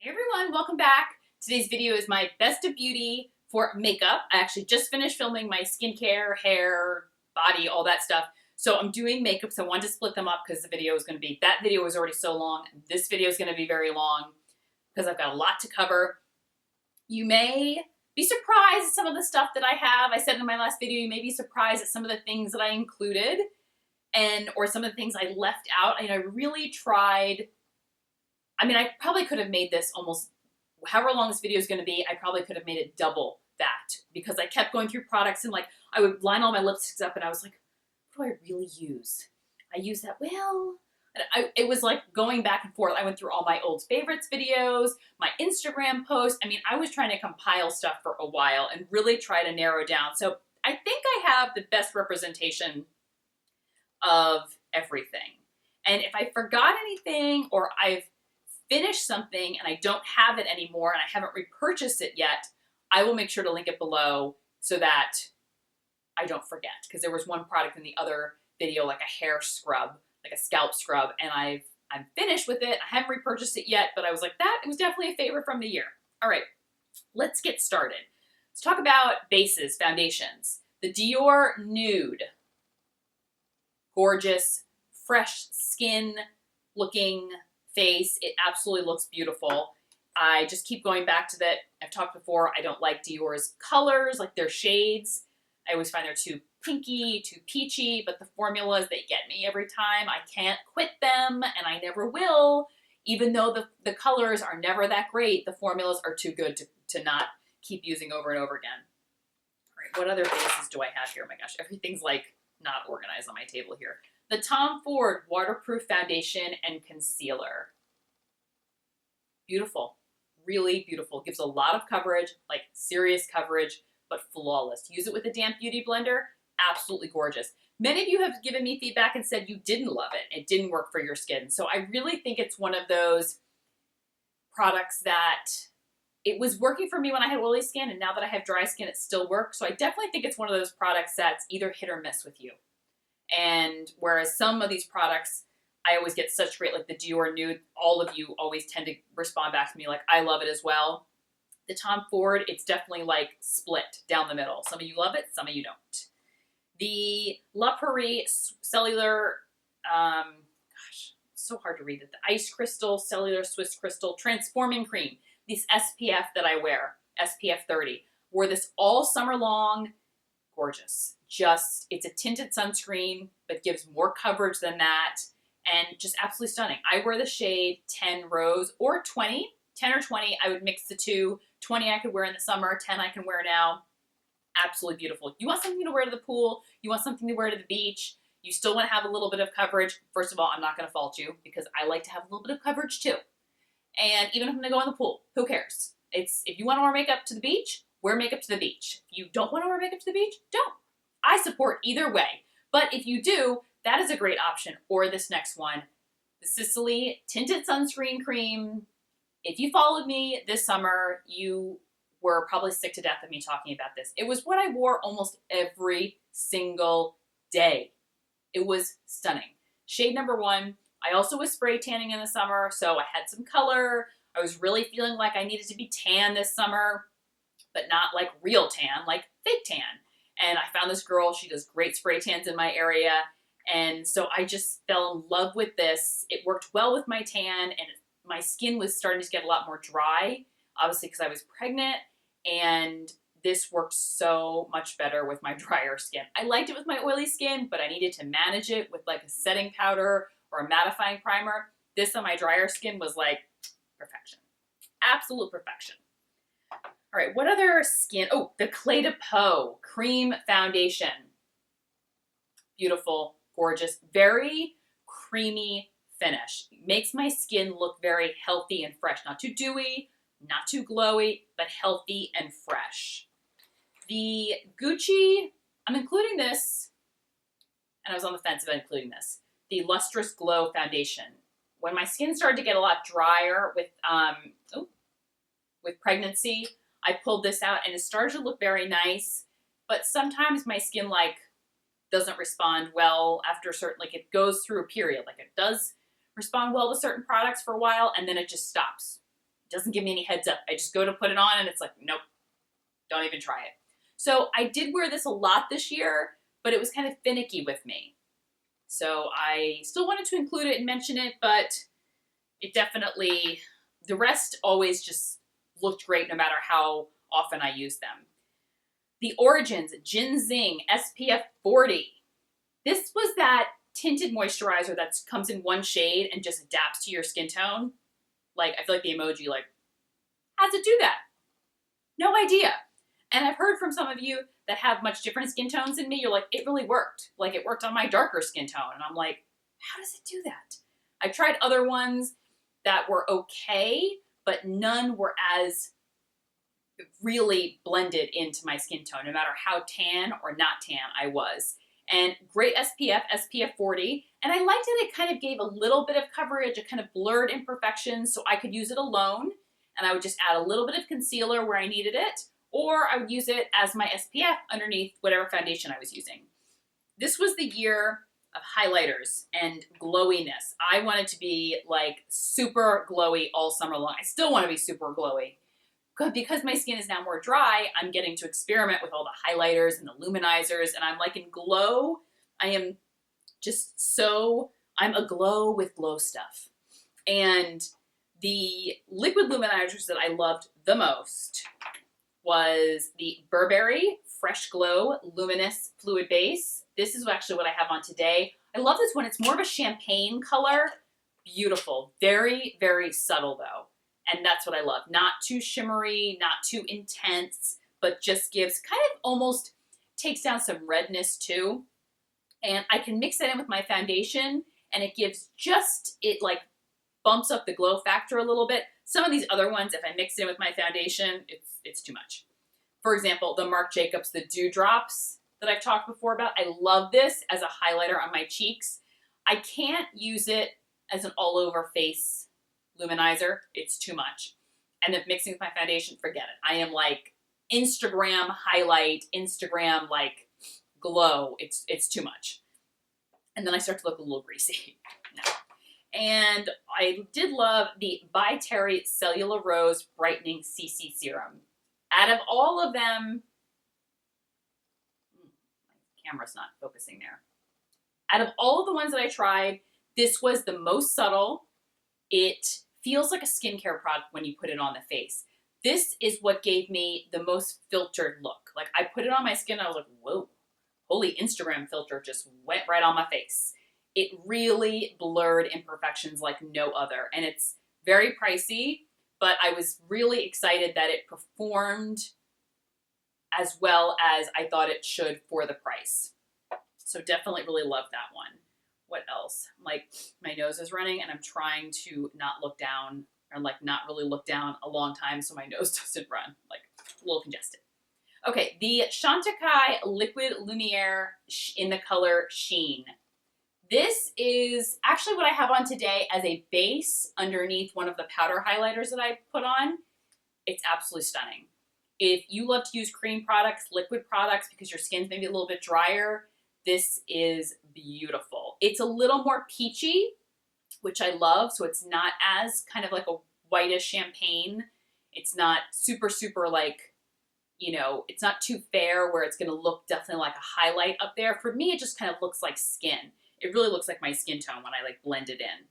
Hey everyone, welcome back. Today's video is my best of beauty for makeup. I actually just finished filming my skincare, hair, body, all that stuff. So I'm doing makeup, so I wanted to split them up because the video is going to be, that video was already so long. This video is going to be very long because I've got a lot to cover. You may be surprised at some of the stuff that I have. I said in my last video, you may be surprised at some of the things that I included or some of the things I left out. I really tried. I probably could have made this almost, however long this video is going to be, I probably could have made it double that because I kept going through products and I would line all my lipsticks up and I was like, what do I really use? I use that, well, it was like going back and forth. I went through all my old favorites videos, my Instagram posts. I was trying to compile stuff for a while and really try to narrow down. So I think I have the best representation of everything. And if I forgot anything or I've finished something and I don't have it anymore and I haven't repurchased it yet, I will make sure to link it below so that I don't forget. Because there was one product in the other video, like a hair scrub, like a scalp scrub, and I'm finished with it. I haven't repurchased it yet, but I was like, it was definitely a favorite from the year. All right, let's get started. Let's talk about bases, foundations. The Dior Nude. Gorgeous, fresh skin looking face. It absolutely looks beautiful. I just keep going back to that. I've talked before, I don't like Dior's colors, like their shades. I always find they're too pinky, too peachy, but the formulas, they get me every time. I can't quit them, and I never will. Even though the colors are never that great, the formulas are too good to not keep using over and over again. All right, what other bases do I have here? Oh my gosh, everything's like not organized on my table here. The Tom Ford Waterproof Foundation and Concealer. Beautiful, really beautiful. Gives a lot of coverage, like serious coverage, but flawless. Use it with a damp beauty blender, absolutely gorgeous. Many of you have given me feedback and said you didn't love it. It didn't work for your skin. So I really think it's one of those products that it was working for me when I had oily skin, and now that I have dry skin, it still works. So I definitely think it's one of those products that's either hit or miss with you. And whereas some of these products, I always get such great, like the Dior Nude, all of you always tend to respond back to me like, I love it as well. The Tom Ford, it's definitely like split down the middle. Some of you love it, some of you don't. The La Prairie Cellular, gosh, it's so hard to read it. The Ice Crystal Cellular Swiss Crystal Transforming Cream. This SPF that I wear, SPF 30. Wore this all summer long. Gorgeous. It's a tinted sunscreen, but gives more coverage than that, and just absolutely stunning. I wear the shade 10 Rose or 20. 10 or 20, I would mix the two. 20 I could wear in the summer, 10 I can wear now. Absolutely beautiful. You want something to wear to the pool, you want something to wear to the beach, you still want to have a little bit of coverage. First of all, I'm not going to fault you because I like to have a little bit of coverage too. And even if I'm going to go in the pool, who cares? If you want to wear makeup to the beach, wear makeup to the beach. If you don't want to wear makeup to the beach, don't. I support either way. But if you do, that is a great option. Or this next one, the Sicily Tinted Sunscreen Cream. If you followed me this summer, you were probably sick to death of me talking about this. It was what I wore almost every single day. It was stunning. Shade number 1. I also was spray tanning in the summer, so I had some color. I was really feeling like I needed to be tan this summer, but not like real tan, like fake tan. And I found this girl, she does great spray tans in my area. And so I just fell in love with this. It worked well with my tan, and my skin was starting to get a lot more dry, obviously because I was pregnant. And this worked so much better with my drier skin. I liked it with my oily skin, but I needed to manage it with like a setting powder or a mattifying primer. This on my drier skin was like perfection. Absolute perfection. All right, what other skin? Oh, the Clé de Peau Cream Foundation. Beautiful, gorgeous, very creamy finish. Makes my skin look very healthy and fresh. Not too dewy, not too glowy, but healthy and fresh. The Gucci, I'm including this, and I was on the fence about including this, the Lustrous Glow Foundation. When my skin started to get a lot drier with pregnancy, I pulled this out and it started to look very nice, but sometimes my skin doesn't respond well after certain, it goes through a period. It does respond well to certain products for a while and then it just stops. doesn't give me any heads up. I just go to put it on and it's like, nope, don't even try it. So I did wear this a lot this year, but it was kind of finicky with me. So I still wanted to include it and mention it, but it definitely, the rest always just looked great no matter how often I use them. The Origins Ginseng SPF 40. This was that tinted moisturizer that comes in one shade and just adapts to your skin tone. Like, I feel like the emoji, like, how does it do that? No idea. And I've heard from some of you that have much different skin tones than me, you're like, it really worked. Like, it worked on my darker skin tone. And I'm like, how does it do that? I tried other ones that were okay, but none were as really blended into my skin tone, no matter how tan or not tan I was. And great SPF, SPF 40. And I liked that it kind of gave a little bit of coverage, it kind of blurred imperfections, so I could use it alone. And I would just add a little bit of concealer where I needed it, or I would use it as my SPF underneath whatever foundation I was using. This was the year of highlighters and glowiness. I wanted to be like super glowy all summer long. I still want to be super glowy. Because my skin is now more dry, I'm getting to experiment with all the highlighters and the luminizers, and I'm like in glow. I am just so, I'm aglow with glow stuff. And the liquid luminizers that I loved the most was the Burberry Fresh Glow Luminous Fluid Base. This is actually what I have on today. I love this one. It's more of a champagne color. Beautiful. Very, very subtle though. And that's what I love. Not too shimmery, not too intense, but just gives kind of almost takes down some redness too. And I can mix that in with my foundation and it gives just, it like bumps up the glow factor a little bit. Some of these other ones, if I mix it in with my foundation, it's too much. For example, the Marc Jacobs, the Dewdrops that I've talked before about. I love this as a highlighter on my cheeks. I can't use it as an all over face luminizer. It's too much. And then mixing with my foundation, forget it. I am like Instagram highlight, Instagram like glow. It's too much. And then I start to look a little greasy. No. And I did love the By Terry Cellular Rose Brightening CC Serum. Out of all of them, my camera's not focusing there. Out of all of the ones that I tried, this was the most subtle. It feels like a skincare product when you put it on the face. This is what gave me the most filtered look. Like I put it on my skin, I was like, whoa, holy Instagram filter just went right on my face. It really blurred imperfections like no other. And it's very pricey, but I was really excited that it performed as well as I thought it should for the price. So definitely really love that one. What else? Like my nose is running and I'm trying to not look down or like not really look down a long time so my nose doesn't run, like a little congested. Okay, the Chantecaille Liquid Lumiere in the color Sheen. This is actually what I have on today as a base underneath one of the powder highlighters that I put on. It's absolutely stunning. If you love to use cream products, liquid products, because your skin's maybe a little bit drier, this is beautiful. It's a little more peachy, which I love. So it's not as kind of like a whitish champagne. It's not super, super like, you know, it's not too fair where it's going to look definitely like a highlight up there. For me, it just kind of looks like skin. It really looks like my skin tone when I like blend it in.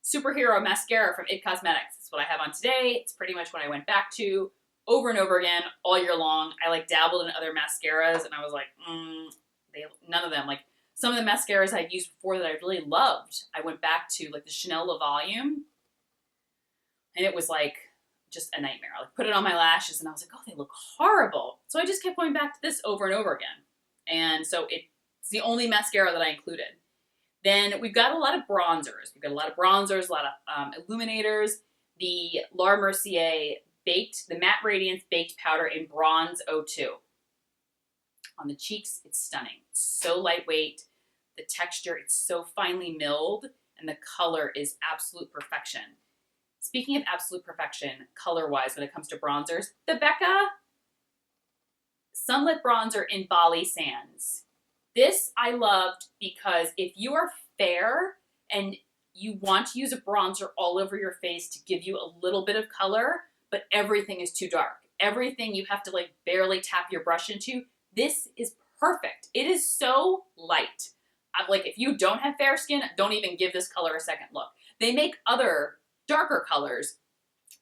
Superhero Mascara from IT Cosmetics. That's what I have on today. It's pretty much what I went back to over and over again all year long. I like dabbled in other mascaras and I was like, none of them. Like some of the mascaras I'd used before that I really loved, I went back to like the Chanel Le Volume and it was like just a nightmare. I like put it on my lashes and I was like, oh, they look horrible. So I just kept going back to this over and over again. And so it's the only mascara that I included. Then we've got a lot of bronzers. We've got a lot of bronzers, a lot of illuminators. The Laura Mercier the Matte Radiance Baked Powder in Bronze 02. On the cheeks, it's stunning. It's so lightweight. The texture, it's so finely milled. And the color is absolute perfection. Speaking of absolute perfection, color-wise, when it comes to bronzers, the Becca Sunlit Bronzer in Bali Sands. This I loved because if you are fair and you want to use a bronzer all over your face to give you a little bit of color, but everything is too dark. Everything you have to like barely tap your brush into. This is perfect. It is so light. Like if you don't have fair skin, don't even give this color a second look. They make other darker colors,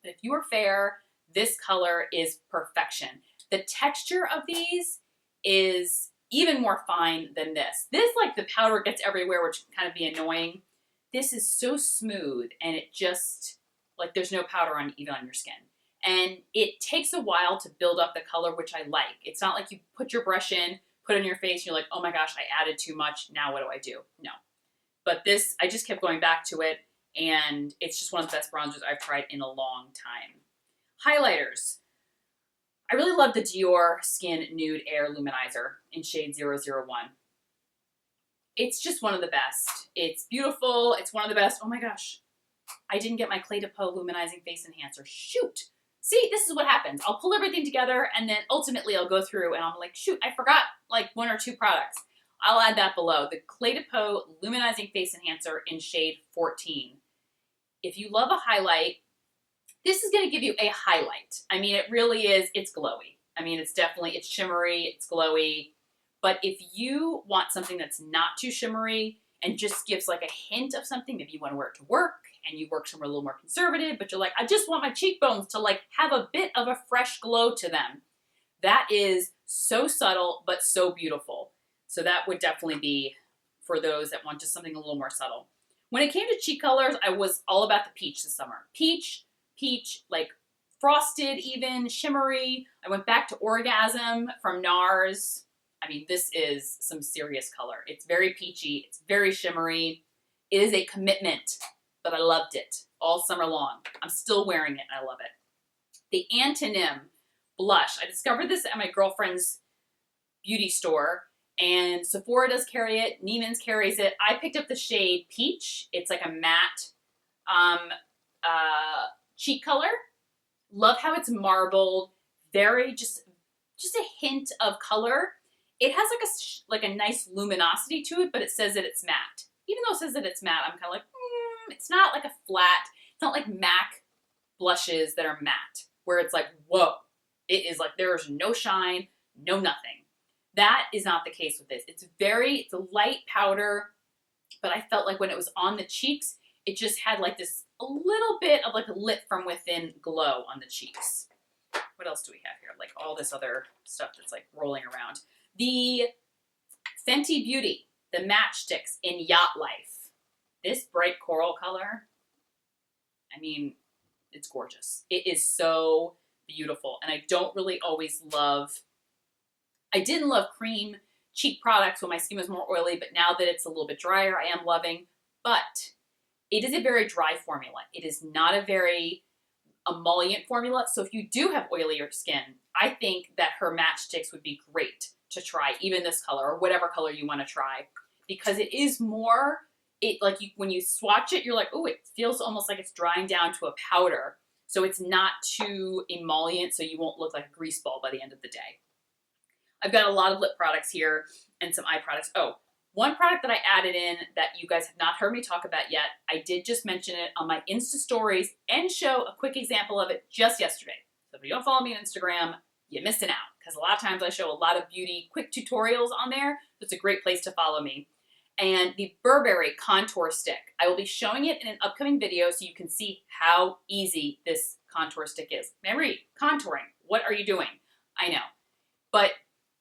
but if you are fair, this color is perfection. The texture of these is even more fine than this. This, like the powder gets everywhere, which can kind of be annoying. This is so smooth and it just, like there's no powder on even on your skin. And it takes a while to build up the color, which I like. It's not like you put your brush in, put it on your face, and you're like, oh my gosh, I added too much. Now what do I do? No. But this, I just kept going back to it, and it's just one of the best bronzers I've tried in a long time. Highlighters. I really love the Dior Skin Nude Air Luminizer in shade 001. It's just one of the best. It's beautiful. It's one of the best. Oh my gosh. I didn't get my Clé de Peau Luminizing Face Enhancer. Shoot. See, this is what happens. I'll pull everything together and then ultimately I'll go through and I'm like, shoot, I forgot like 1 or 2 products. I'll add that below. The Clé de Peau Luminizing Face Enhancer in shade 14. If you love a highlight, this is going to give you a highlight. I mean, it really is. It's glowy. I mean, it's shimmery, it's glowy. But if you want something that's not too shimmery and just gives like a hint of something, maybe you want to wear it to work and you work somewhere a little more conservative, but you're like, I just want my cheekbones to like have a bit of a fresh glow to them. That is so subtle, but so beautiful. So that would definitely be for those that want just something a little more subtle. When it came to cheek colors, I was all about the peach this summer. Peach, like frosted even, shimmery. I went back to Orgasm from NARS. I mean, this is some serious color. It's very peachy. It's very shimmery. It is a commitment, but I loved it all summer long. I'm still wearing it and I love it. The Antonym blush. I discovered this at my girlfriend's beauty store and Sephora does carry it. Neiman's carries it. I picked up the shade Peach. It's like a matte cheek color. Love how it's marbled. Very just a hint of color. It has like a nice luminosity to it, but it says that it's matte. Even though it says that it's matte, I'm kind of like, it's not like a flat, it's not like MAC blushes that are matte, where it's like, whoa. It is like, there's no shine, no nothing. That is not the case with this. It's a light powder, but I felt like when it was on the cheeks, it just had like this, a little bit of like a lit from within glow on the cheeks. What else do we have here? Like all this other stuff that's like rolling around. The Fenty Beauty, the matchsticks in Yacht Life. This bright coral color, I mean, it's gorgeous. It is so beautiful. And I don't really always I didn't love cream cheek products when my skin was more oily, but now that it's a little bit drier, I am loving. But it is a very dry formula. It is not a very emollient formula. So if you do have oilier skin, I think that her matchsticks would be great to try, even this color or whatever color you want to try, because it is more, when you swatch it, you're like, oh, it feels almost like it's drying down to a powder. So it's not too emollient, so you won't look like a grease ball by the end of the day. I've got a lot of lip products here and some eye products. Oh, one product that I added in that you guys have not heard me talk about yet, I did just mention it on my Insta stories and show a quick example of it just yesterday. So if you don't follow me on Instagram, you're missing out, because a lot of times I show a lot of beauty quick tutorials on there. So it's a great place to follow me. And the Burberry Contour Stick. I will be showing it in an upcoming video so you can see how easy this contour stick is. Mary, contouring, what are you doing? I know. But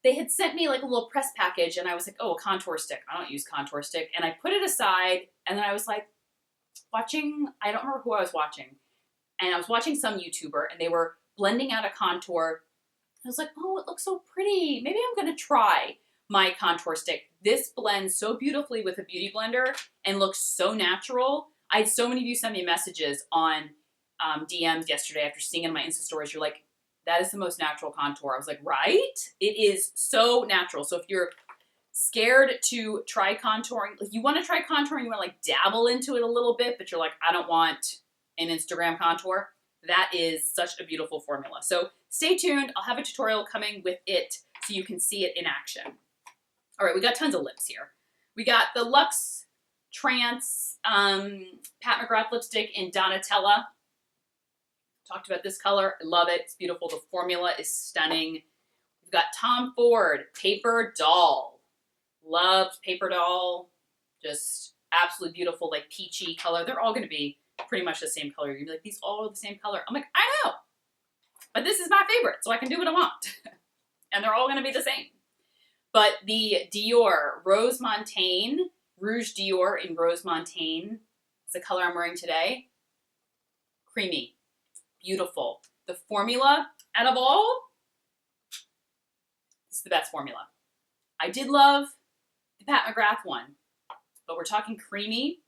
they had sent me like a little press package and I was like, oh, a contour stick. I don't use contour stick. And I put it aside and then I was like watching, I don't remember who I was watching. And I was watching some YouTuber and they were blending out a contour. I was like, oh, it looks so pretty. Maybe I'm going to try my contour stick. This blends so beautifully with a beauty blender and looks so natural. I had so many of you send me messages on DMs yesterday after seeing it in my Insta stories. You're like, that is the most natural contour. I was like, right? It is so natural. So if you're scared to try contouring, like you want to try contouring, you want to like dabble into it a little bit, but you're like, I don't want an Instagram contour. That is such a beautiful formula. So stay tuned. I'll have a tutorial coming with it so you can see it in action. All right, we got tons of lips here. We got the Luxe Trance Pat McGrath lipstick in Donatella. Talked about this color. I love it. It's beautiful. The formula is stunning. We've got Tom Ford Paper Doll. Loved Paper Doll. Just absolutely beautiful, like peachy color. They're all going to be pretty much the same color. You're going to be like, these all are the same color. I'm like, I know. But this is my favorite, so I can do what I want. And they're all going to be the same. But the Dior Rose Montaigne, Rouge Dior in Rose Montaigne, it's the color I'm wearing today. Creamy. Beautiful. The formula, out of all, this is the best formula. I did love the Pat McGrath one, but we're talking creamy.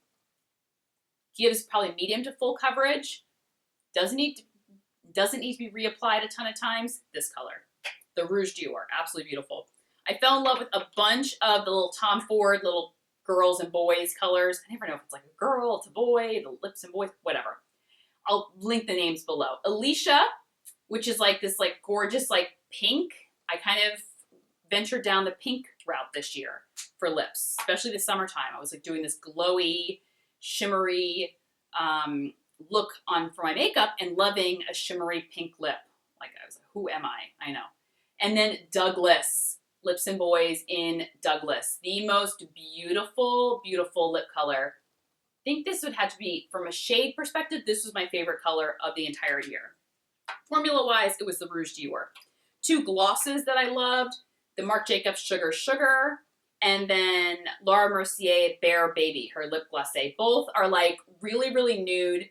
Gives probably medium to full coverage. Doesn't need to be reapplied a ton of times. This color, the Rouge Dior, absolutely beautiful. I fell in love with a bunch of the little Tom Ford little girls and boys colors. I never know if it's like a girl, it's a boy, the lips and boys, whatever. I'll link the names below. Alicia, which is like this like gorgeous like pink. I kind of ventured down the pink route this year for lips, especially the summertime. I was like doing this glowy, shimmery look on for my makeup and loving a shimmery pink lip. Like I was like, who am I? I know. And then Douglas, Lips and Boys in Douglas. The most beautiful, beautiful lip color. I think this would have to be, from a shade perspective, this was my favorite color of the entire year. Formula-wise, it was the Rouge Dior. Two glosses that I loved, the Marc Jacobs Sugar Sugar, and then Laura Mercier Bare Baby, her lip glacé. Both are like really, really nude.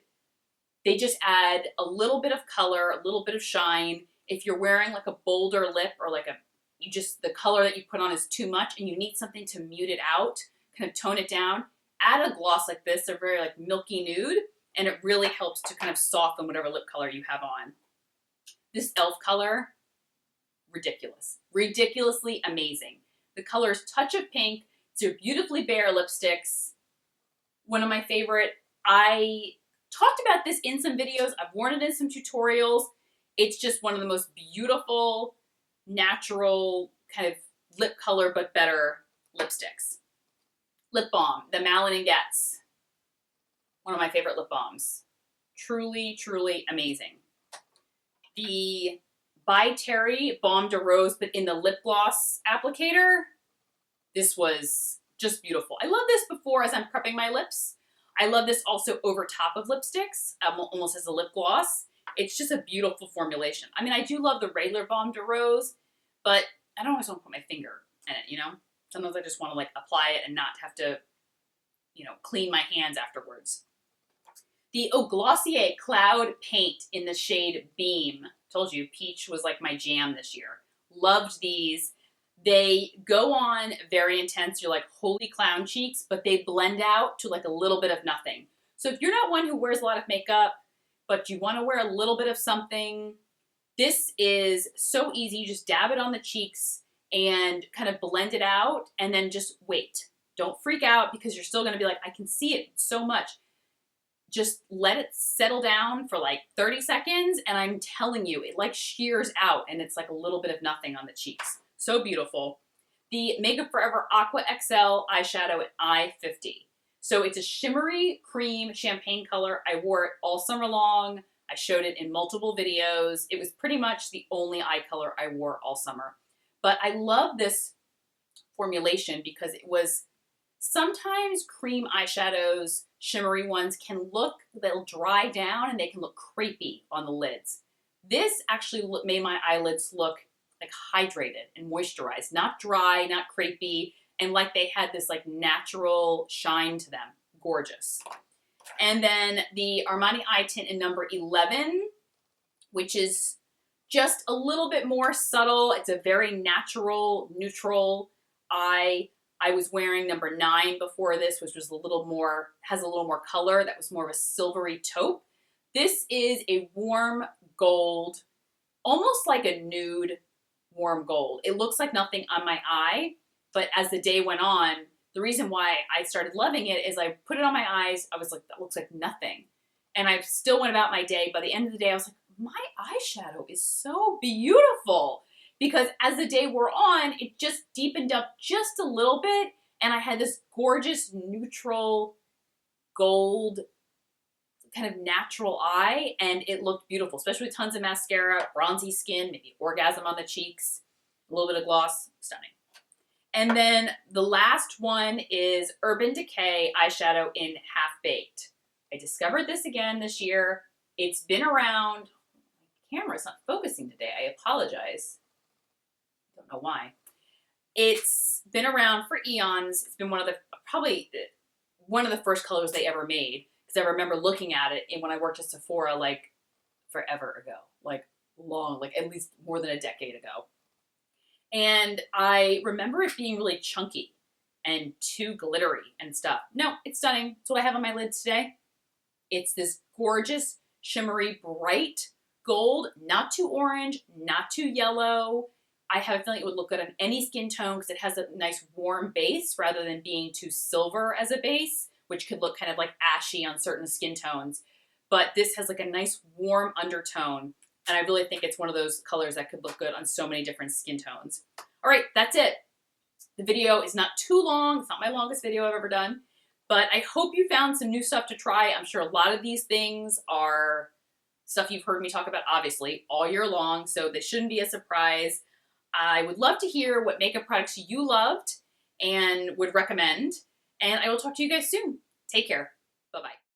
They just add a little bit of color, a little bit of shine. If you're wearing like a bolder lip or like the color that you put on is too much and you need something to mute it out, kind of tone it down, add a gloss like this. They're very like milky nude, and it really helps to kind of soften whatever lip color you have on. This e.l.f. color, ridiculous. Ridiculously amazing. The color is Touch of Pink. They're beautifully bare lipsticks. One of my favorite. I talked about this in some videos. I've worn it in some tutorials. It's just one of the most beautiful, natural kind of lip color, but better lipsticks. Lip balm, the Malin & Getz. One of my favorite lip balms. Truly, truly amazing. The By Terry Balm de Rose, but in the lip gloss applicator. This was just beautiful. I love this before as I'm prepping my lips. I love this also over top of lipsticks, almost as a lip gloss. It's just a beautiful formulation. I mean, I do love the regular Balm de Rose, but I don't always want to put my finger in it, you know? Sometimes I just want to like apply it and not have to, you know, clean my hands afterwards. The Eau Glossier Cloud Paint in the shade Beam. Told you, peach was like my jam this year. Loved these. They go on very intense. You're like, holy clown cheeks, but they blend out to like a little bit of nothing. So if you're not one who wears a lot of makeup, but you want to wear a little bit of something, this is so easy. You just dab it on the cheeks and kind of blend it out and then just wait. Don't freak out because you're still going to be like, I can see it so much. Just let it settle down for like 30 seconds and I'm telling you, it like shears out and it's like a little bit of nothing on the cheeks. So beautiful. The Makeup Forever Aqua XL eyeshadow at I-50. So it's a shimmery cream champagne color. I wore it all summer long. I showed it in multiple videos. It was pretty much the only eye color I wore all summer. But I love this formulation because it was sometimes cream eyeshadows, shimmery ones can look, they'll dry down and they can look crepey on the lids. This actually made my eyelids look like hydrated and moisturized, not dry, not crepey, and like they had this like natural shine to them. Gorgeous. And then the Armani Eye Tint in number 11, which is just a little bit more subtle. It's a very natural, neutral eye. I was wearing number 9 before this, which was a little more, has a little more color. That was more of a silvery taupe. This is a warm gold, almost like a nude warm gold. It looks like nothing on my eye, but as the day went on, the reason why I started loving it is I put it on my eyes. I was like, that looks like nothing. And I still went about my day. By the end of the day, I was like, my eyeshadow is so beautiful. Because as the day wore on, it just deepened up just a little bit And I had this gorgeous neutral gold kind of natural eye, and it looked beautiful, especially with tons of mascara, bronzy skin, maybe orgasm on the cheeks, a little bit of gloss, stunning. And then the last one is Urban Decay eyeshadow in Half Baked. I discovered this again this year. It's been around. My camera's not focusing today. I apologize. Don't know why. It's been around for eons. It's been probably one of the first colors they ever made, because I remember looking at it when I worked at Sephora like forever ago, like long, like at least more than a decade ago. And I remember it being really chunky and too glittery and stuff. No, it's stunning. It's what I have on my lid today. It's this gorgeous, shimmery, bright gold, not too orange, not too yellow. I have a feeling it would look good on any skin tone because it has a nice warm base rather than being too silver as a base, which could look kind of like ashy on certain skin tones. But this has like a nice warm undertone. And I really think it's one of those colors that could look good on so many different skin tones. All right, that's it. The video is not too long. It's not my longest video I've ever done. But I hope you found some new stuff to try. I'm sure a lot of these things are stuff you've heard me talk about, obviously, all year long. So this shouldn't be a surprise. I would love to hear what makeup products you loved and would recommend. And I will talk to you guys soon. Take care. Bye-bye.